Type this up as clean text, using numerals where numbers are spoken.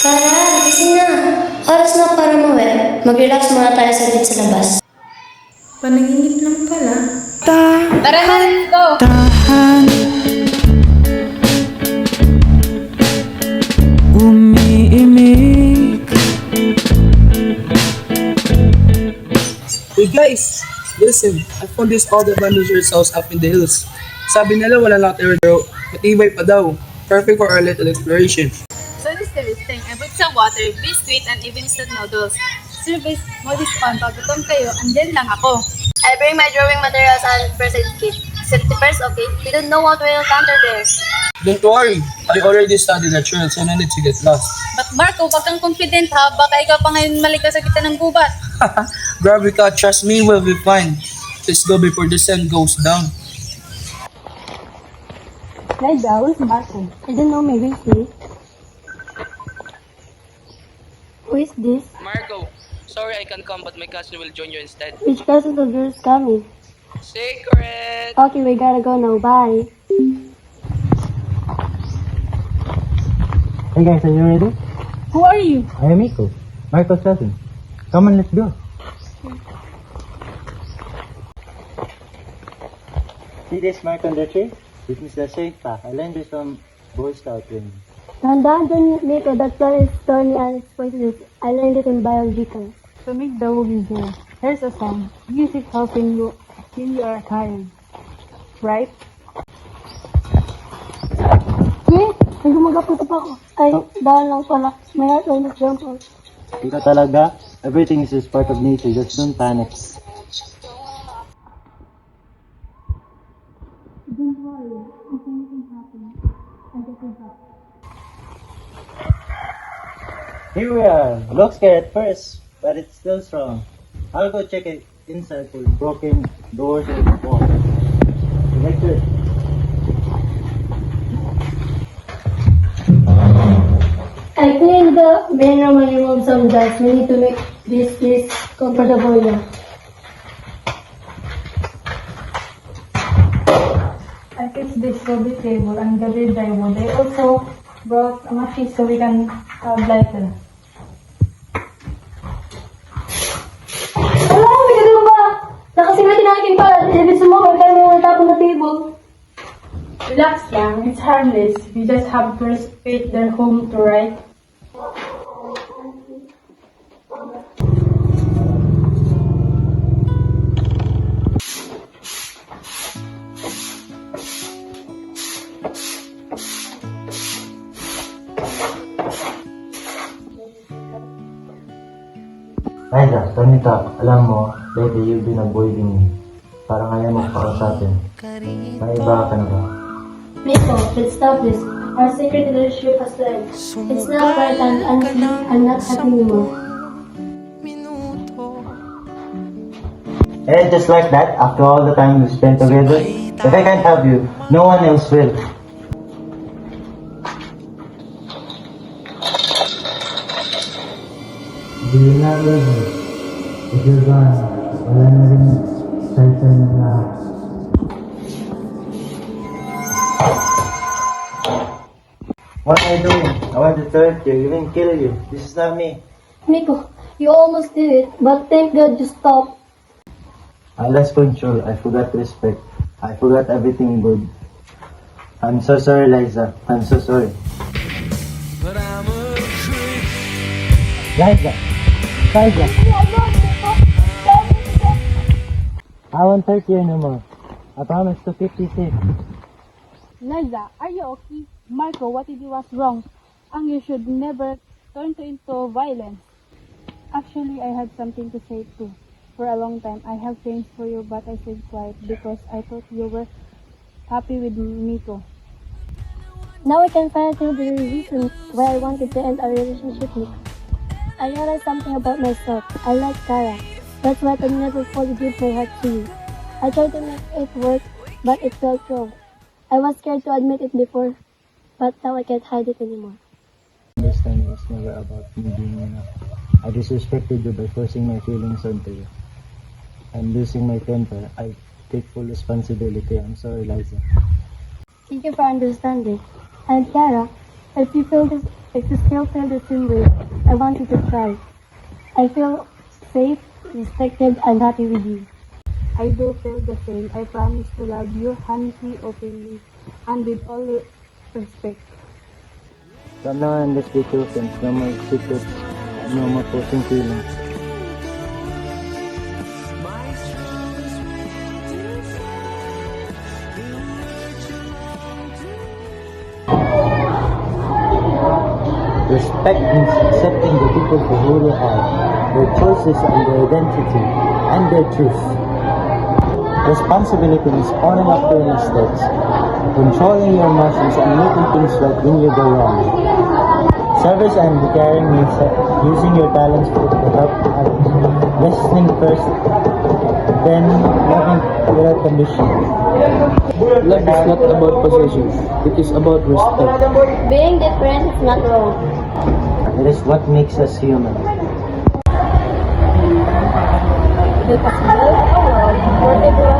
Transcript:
Kara, gising na. Oras na para mauwi. Mag-relax muna tayo saglit sa labas. Panaginip lang pala. Tara na, let's go! Tahan umiimik. Hey guys, listen. I found this old abandoned house up in the hills. Sabi nila wala lang tira daw. Matibay pa daw. Perfect for our little exploration. So this the listing. I put some water, biscuit, and even instant noodles. Service mo this on. Pag gutom kayo, andyan lang ako. I bring my drawing materials and first aid kit. Safety first, okay? We don't know what we'll encounter there. Don't worry. I already studied the trail so no need to get lost. But Marco, wag kang confident ha. Baka ikaw pa ngayon maligas sa kita ng gubat. Grabe ka, trust me, we'll be fine. Let's go before the sun goes down. Lydia, where's Marco? I don't know, maybe he. Who is this? Marco, sorry I can't come but my cousin will join you instead. Which cousin of yours coming? Secret! Okay, we gotta go now. Bye. Hey guys, are you ready? Who are you? I am Miko, Marco's cousin. Come on, let's go. See this mark on the tree? This is the safe path. I learned this from Boy Scout training. Tandaan dyan, Nico, that plant is thorny and it's poisonous. I learned it in biology class. To make the wood easier, here's a sign. Use it helping you when you are tired. Right? Wait, may gumagaputo pa ako. Ay, dahil lang pala. May heart on the jump out. Ika talaga, everything is just part of nature. Just don't panic. Don't worry. If anything happens, I get your help. Here we are. Looks scared at first, but it's still strong. I'll go check it inside for broken doors or walls. Like this. I cleaned the main room and removed some dust. We need to make this place comfortable now. I fixed this Soviet table and gathered drywall. I also brought a matches so we can lighten. Wala, may gano'n ba? Nakasigatin ang aking pala. Ibig sumabay kaya may natapon na table. Relax lang, it's harmless. You just have to respect their home to right. Liza, turn it up. Alam mo, lately you've been avoiding me. Parang ayaw mo kausapin. May iba ka na ba? Nico, let's stop this. Our secret relationship has to end. It's not right and honestly, I'm not happy anymore. And just like that, after all the time we spent together, if I can't have you, no one else will. Do you not love me? If you're gone, wala na rin salsa ng lahat. What am I doing? I want to hurt you, even kill you. This is not me. Nico, you almost did it, but thank God you stopped. I lost control. I forgot respect. I forgot everything good. I'm so sorry, Liza. I'm so sorry. Liza! Liza! I won't hurt you anymore. I promise to keep you safe. Liza, are you okay? Marco, what he did was wrong. And you should never turn into violence. Actually, I had something to say too. For a long time, I have feelings for you, but I stayed quiet because I thought you were happy with Miko. Now I can finally tell the reason why I wanted to end our relationship, Nico. I realized something about myself. I like Kara. That's why I never fully give my heart to you. I tried to make it work, but it felt wrong. I was scared to admit it before, but now I can't hide it anymore. Understanding is never about me being enough. I disrespected you by forcing my feelings onto you. I'm losing my temper. I take full responsibility. I'm sorry, Liza. Thank you for understanding. And Kara, if you feel this If you still feel the same way, I want you to try. I feel safe, respected, and happy with you. I do feel the same. I promise to love you honestly, openly, and with all respect. From now on, let's be true friends. No more secrets, no more posing feelings. Respect means accepting the people for who they are, their choices and their identity, and their truth. Responsibility means owning up to your mistakes, controlling your emotions and making things right when you go wrong. Service and caring means using your talents to help others, listening first, then loving without condition. Love is not about possessions, it is about respect. Being different is not wrong. It is what makes us human. Let us build a world where everyone